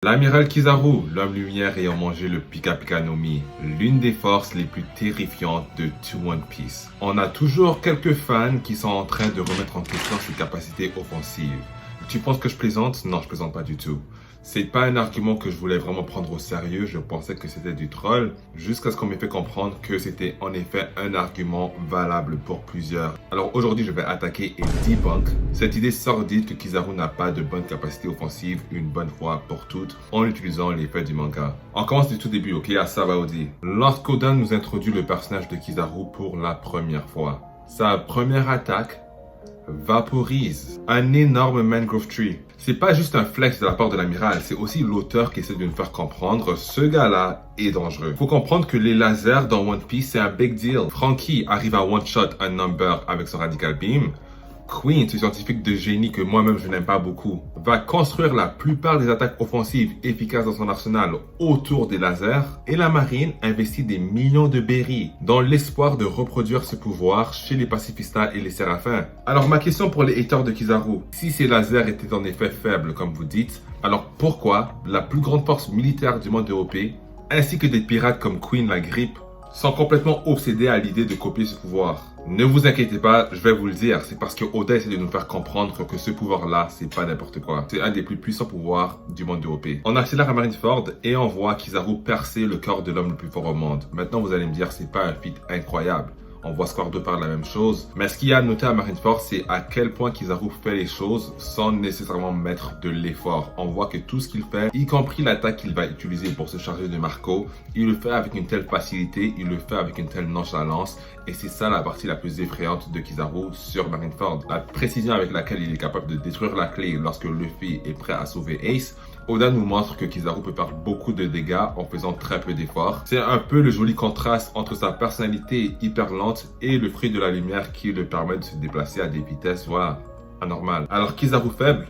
L'amiral Kizaru, l'homme lumière ayant mangé le Pika Pika no Mi, l'une des forces les plus terrifiantes de tout One Piece. On a toujours quelques fans qui sont en train de remettre en question ses capacités offensives. Tu penses que je plaisante? Non, je plaisante pas du tout. C'est pas un argument que je voulais vraiment prendre au sérieux, je pensais que c'était du troll, jusqu'à ce qu'on m'ait fait comprendre que c'était en effet un argument valable pour plusieurs. Alors aujourd'hui, je vais attaquer et debunk cette idée sordide que Kizaru n'a pas de bonne capacité offensive une bonne fois pour toutes en utilisant les faits du manga. On commence du tout début, ok, à Sabaody. Lorsqu'Oda nous introduit le personnage de Kizaru pour la première fois, sa première attaque vaporise un énorme mangrove tree. C'est pas juste un flex de la part de l'amiral, c'est aussi l'auteur qui essaie de nous faire comprendre ce gars-là est dangereux. Faut comprendre que les lasers dans One Piece c'est un big deal. Frankie arrive à one-shot un number avec son radical beam. Queen, ce scientifique de génie que moi-même je n'aime pas beaucoup, va construire la plupart des attaques offensives efficaces dans son arsenal autour des lasers et la marine investit des millions de berries dans l'espoir de reproduire ce pouvoir chez les pacifistas et les séraphins. Alors ma question pour les haters de Kizaru, si ces lasers étaient en effet faibles comme vous dites, alors pourquoi la plus grande force militaire du monde européen ainsi que des pirates comme Queen la Grippe sont complètement obsédés à l'idée de copier ce pouvoir? Ne vous inquiétez pas, je vais vous le dire, c'est parce que Oda essaie de nous faire comprendre que ce pouvoir-là, c'est pas n'importe quoi. C'est un des plus puissants pouvoirs du monde européen. On accélère à Marineford et on voit Kizaru percer le corps de l'homme le plus fort au monde. Maintenant, vous allez me dire, c'est pas un feat incroyable. On voit Squardo faire la même chose. Mais ce qu'il y a à noter à Marineford, c'est à quel point Kizaru fait les choses sans nécessairement mettre de l'effort. On voit que tout ce qu'il fait, y compris l'attaque qu'il va utiliser pour se charger de Marco, il le fait avec une telle facilité, il le fait avec une telle nonchalance. Et c'est ça la partie la plus effrayante de Kizaru sur Marineford. La précision avec laquelle il est capable de détruire la clé lorsque Luffy est prêt à sauver Ace. Oda nous montre que Kizaru peut faire beaucoup de dégâts en faisant très peu d'efforts. C'est un peu le joli contraste entre sa personnalité hyper lente et le fruit de la lumière qui le permet de se déplacer à des vitesses, voilà, anormales. Alors Kizaru faible,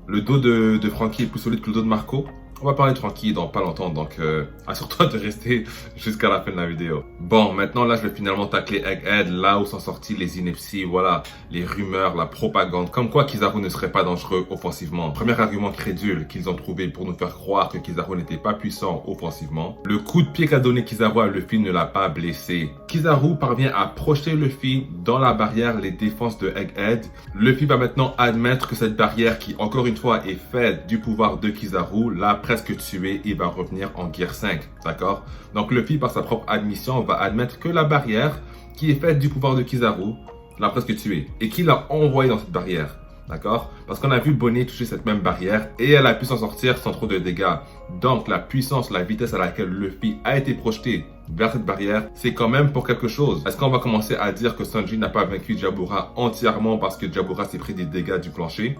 le dos de Frankie est plus solide que le dos de Marco. On va parler de Frankie dans pas longtemps, donc assure-toi de rester jusqu'à la fin de la vidéo. Bon, maintenant là, je vais finalement tacler Egghead, là où sont sorties les inepties, voilà, les rumeurs, la propagande, comme quoi Kizaru ne serait pas dangereux offensivement. Premier argument crédule qu'ils ont trouvé pour nous faire croire que Kizaru n'était pas puissant offensivement. Le coup de pied qu'a donné Kizaru à Luffy ne l'a pas blessé. Kizaru parvient à projeter Luffy dans la barrière les défenses de Egghead. Luffy va maintenant admettre que cette barrière qui, encore une fois, est faite du pouvoir de Kizaru, l'a presque tué et va revenir en Gear 5, d'accord? Donc Luffy, par sa propre admission, va admettre que la barrière qui est faite du pouvoir de Kizaru l'a presque tué et qu'il l'a envoyé dans cette barrière, d'accord? Parce qu'on a vu Bonnie toucher cette même barrière et elle a pu s'en sortir sans trop de dégâts. Donc la puissance, la vitesse à laquelle Luffy a été projeté vers cette barrière, c'est quand même pour quelque chose. Est-ce qu'on va commencer à dire que Sanji n'a pas vaincu Jabura entièrement parce que Jabura s'est pris des dégâts du plancher?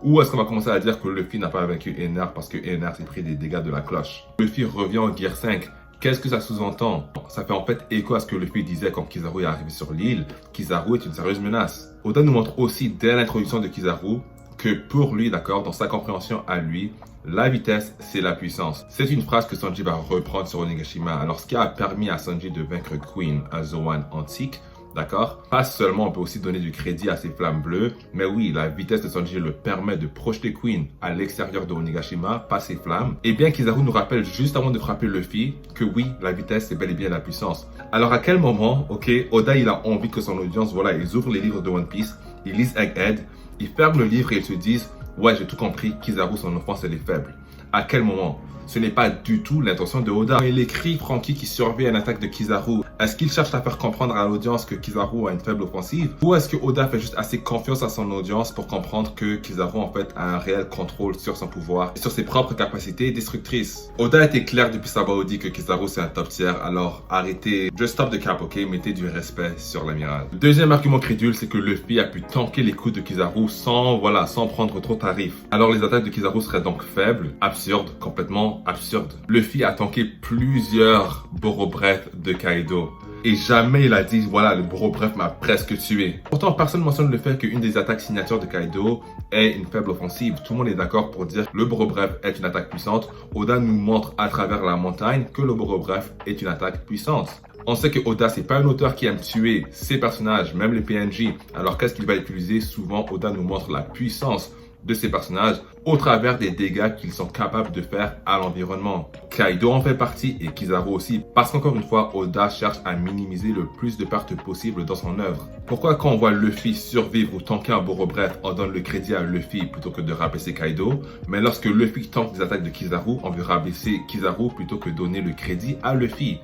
Ou est-ce qu'on va commencer à dire que Luffy n'a pas vaincu Ener parce que Ener s'est pris des dégâts de la cloche? Luffy revient en Gear 5. Qu'est-ce que ça sous-entend? Ça fait en fait écho à ce que Luffy disait quand Kizaru est arrivé sur l'île. Kizaru est une sérieuse menace. Oda nous montre aussi dès l'introduction de Kizaru que pour lui, d'accord, dans sa compréhension à lui, la vitesse, c'est la puissance. C'est une phrase que Sanji va reprendre sur Onigashima. Alors, ce qui a permis à Sanji de vaincre Queen, un Zoan antique, d'accord? Pas seulement, on peut aussi donner du crédit à ses flammes bleues, mais oui, la vitesse de Sanji le permet de projeter Queen à l'extérieur de Onigashima, pas ses flammes. Et bien Kizaru nous rappelle juste avant de frapper Luffy que oui, la vitesse c'est bel et bien la puissance. Alors à quel moment, ok, Oda il a envie que son audience, voilà, ils ouvrent les livres de One Piece, ils lisent Egghead, ils ferment le livre et ils se disent, ouais j'ai tout compris, Kizaru son offense elle est faible. À quel moment? Ce n'est pas du tout l'intention de Oda. Il écrit Frankie qui survit à une attaque de Kizaru. Est-ce qu'il cherche à faire comprendre à l'audience que Kizaru a une faible offensive? Ou est-ce que Oda fait juste assez confiance à son audience pour comprendre que Kizaru en fait a un réel contrôle sur son pouvoir et sur ses propres capacités destructrices? Oda a été clair depuis Sabaody que Kizaru c'est un top tier, alors arrêtez, just stop the cap, ok? Mettez du respect sur l'amiral. Deuxième argument crédule, c'est que Luffy a pu tanker les coups de Kizaru sans prendre trop tarif. Alors les attaques de Kizaru seraient donc faibles, absurdes, complètement absurde. Luffy a tanké plusieurs Boro-Breath de Kaido. Et jamais il a dit, voilà, le Boro-Breath m'a presque tué. Pourtant, personne ne mentionne le fait qu'une des attaques signatures de Kaido est une faible offensive. Tout le monde est d'accord pour dire que le Boro-Breath est une attaque puissante. Oda nous montre à travers la montagne que le Boro-Breath est une attaque puissante. On sait que Oda, c'est pas un auteur qui aime tuer ses personnages, même les PNJ. Alors qu'est-ce qu'il va utiliser? Souvent, Oda nous montre la puissance de ces personnages au travers des dégâts qu'ils sont capables de faire à l'environnement. Kaido en fait partie et Kizaru aussi, parce qu'encore une fois, Oda cherche à minimiser le plus de pertes possible dans son œuvre. Pourquoi quand on voit Luffy survivre ou tanker un Boro-Breath, on donne le crédit à Luffy plutôt que de rabaisser Kaido, mais lorsque Luffy tank des attaques de Kizaru, on veut rabaisser Kizaru plutôt que donner le crédit à Luffy.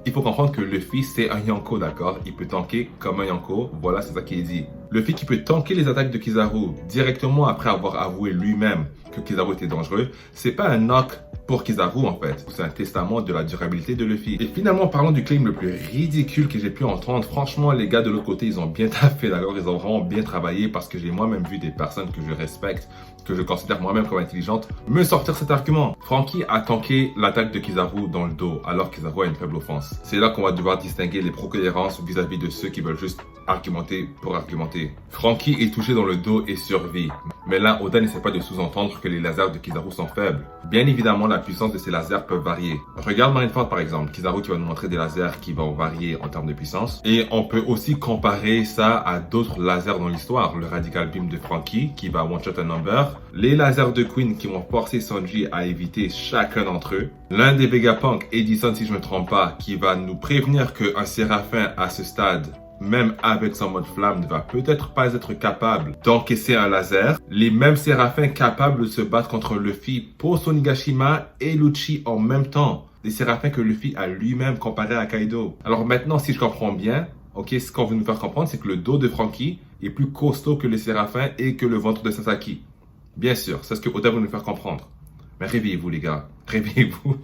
Il faut comprendre que Luffy, c'est un Yonko, d'accord? Il peut tanker comme un Yonko, voilà, c'est ça qui est dit. Luffy qui peut tanker les attaques de Kizaru directement après avoir avoué lui-même que Kizaru était dangereux, c'est pas un knock pour Kizaru en fait. C'est un testament de la durabilité de Luffy. Et finalement, parlons du claim le plus ridicule que j'ai pu entendre. Franchement, les gars de l'autre côté, ils ont bien taffé, d'accord? Ils ont vraiment bien travaillé parce que j'ai moi-même vu des personnes que je respecte, que je considère moi-même comme intelligentes, me sortir cet argument. Franky a tanké l'attaque de Kizaru dans le dos, alors que Kizaru a une faible offense. C'est là qu'on va devoir distinguer les pro-cohérences vis-à-vis de ceux qui veulent juste argumenter pour argumenter. Franky est touché dans le dos et survit. Mais là, Oda n'essaie pas de sous-entendre que les lasers de Kizaru sont faibles. Bien évidemment, la puissance de ces lasers peut varier. Regarde Marineford par exemple, Kizaru qui va nous montrer des lasers qui vont varier en termes de puissance. Et on peut aussi comparer ça à d'autres lasers dans l'histoire. Le Radical Beam de Franky qui va one-shot un number. Les lasers de Queen qui vont forcer Sanji à éviter chacun d'entre eux. L'un des Vegapunk, Edison si je me trompe pas, qui va nous prévenir qu'un Séraphin à ce stade, même avec son mode flamme, ne va peut-être pas être capable d'encaisser un laser. Les mêmes Séraphins capables de se battre contre Luffy pour Sonigashima et Lucci en même temps. Des Séraphins que Luffy a lui-même comparé à Kaido. Alors maintenant, si je comprends bien, ok, ce qu'on veut nous faire comprendre, c'est que le dos de Franky est plus costaud que les Séraphins et que le ventre de Sasaki. Bien sûr, c'est ce que Oda veut nous faire comprendre. Mais réveillez-vous les gars, réveillez-vous.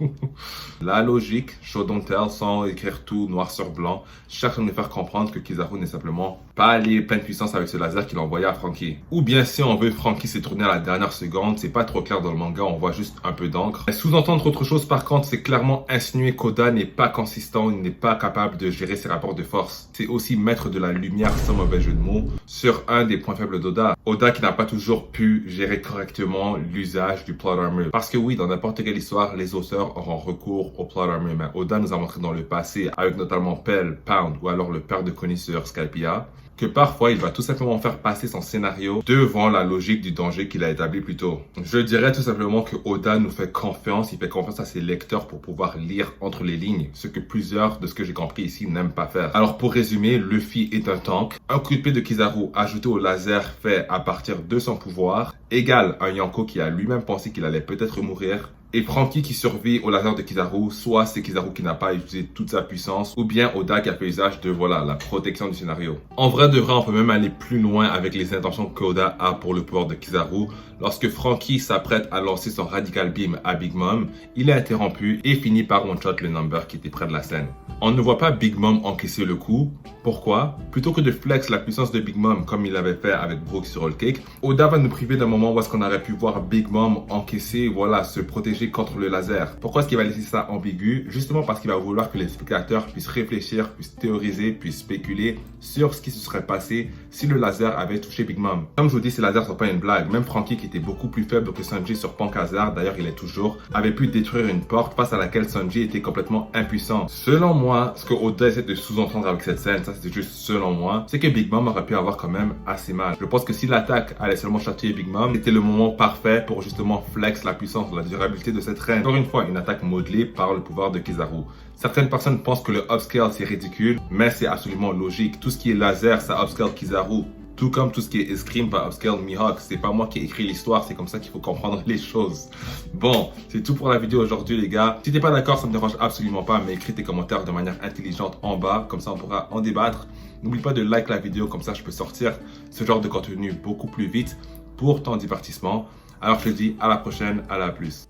La logique, show don't tell, sans écrire tout noir sur blanc, cherche à nous faire comprendre que Kizaru n'est simplement pas allé pleine puissance avec ce laser qu'il a envoyé à Franky. Ou bien si on veut, Franky s'est tourné à la dernière seconde, c'est pas trop clair dans le manga, on voit juste un peu d'encre. Sous-entendre autre chose par contre, c'est clairement insinuer qu'Oda n'est pas consistant, il n'est pas capable de gérer ses rapports de force. C'est aussi mettre de la lumière, sans mauvais jeu de mots, sur un des points faibles d'Oda. Oda qui n'a pas toujours pu gérer correctement l'usage du plot armor. Parce que oui, dans n'importe quelle histoire, les auteurs auront recours au plot armor. Mais Oda nous a montré dans le passé, avec notamment Pell, Pound ou alors le père de Connie sur Skypiea, que parfois il va tout simplement faire passer son scénario devant la logique du danger qu'il a établi plus tôt. Je dirais tout simplement que Oda nous fait confiance, il fait confiance à ses lecteurs pour pouvoir lire entre les lignes, ce que plusieurs de ce que j'ai compris ici n'aiment pas faire. Alors pour résumer, Luffy est un tank, un coup de pied de Kizaru ajouté au laser fait à partir de son pouvoir, égale un Yonko qui a lui-même pensé qu'il allait peut-être mourir, et Franky qui survit au laser de Kizaru, soit c'est Kizaru qui n'a pas utilisé toute sa puissance, ou bien Oda qui a fait usage de voilà la protection du scénario. En vrai de vrai, on peut même aller plus loin avec les intentions qu'Oda a pour le pouvoir de Kizaru. Lorsque Franky s'apprête à lancer son Radical Beam à Big Mom, il est interrompu et finit par one-shot le number qui était près de la scène. On ne voit pas Big Mom encaisser le coup. Pourquoi? Plutôt que de flex la puissance de Big Mom comme il l'avait fait avec Brooks sur Whole Cake, Oda va nous priver d'un moment où est-ce qu'on aurait pu voir Big Mom encaisser, voilà, se protéger contre le laser. Pourquoi est-ce qu'il va laisser ça ambigu? Justement parce qu'il va vouloir que les spectateurs puissent réfléchir, puissent théoriser, puissent spéculer sur ce qui se serait passé si le laser avait touché Big Mom. Comme je vous dis, ces lasers sont pas une blague. Même Franky, qui était beaucoup plus faible que Sanji sur Punk Hazard, d'ailleurs il est toujours, avait pu détruire une porte face à laquelle Sanji était complètement impuissant. Selon moi, ce que Oda essaie de sous-entendre avec cette scène, ça c'est juste selon moi, c'est que Big Mom aurait pu avoir quand même assez mal. Je pense que si l'attaque allait seulement chatouiller Big Mom, c'était le moment parfait pour justement flex la puissance, la durabilité de cette reine. Encore une fois, une attaque modelée par le pouvoir de Kizaru. Certaines personnes pensent que le upscale c'est ridicule, mais c'est absolument logique. Tout ce qui est laser, ça upscale Kizaru. Tout comme tout ce qui est escrime va upscale Mihawk. C'est pas moi qui ai écrit l'histoire, c'est comme ça qu'il faut comprendre les choses. Bon, c'est tout pour la vidéo aujourd'hui les gars. Si t'es pas d'accord, ça me dérange absolument pas, mais écris tes commentaires de manière intelligente en bas, comme ça on pourra en débattre. N'oublie pas de like la vidéo, comme ça je peux sortir ce genre de contenu beaucoup plus vite pour ton divertissement. Alors je te dis à la prochaine, à la plus.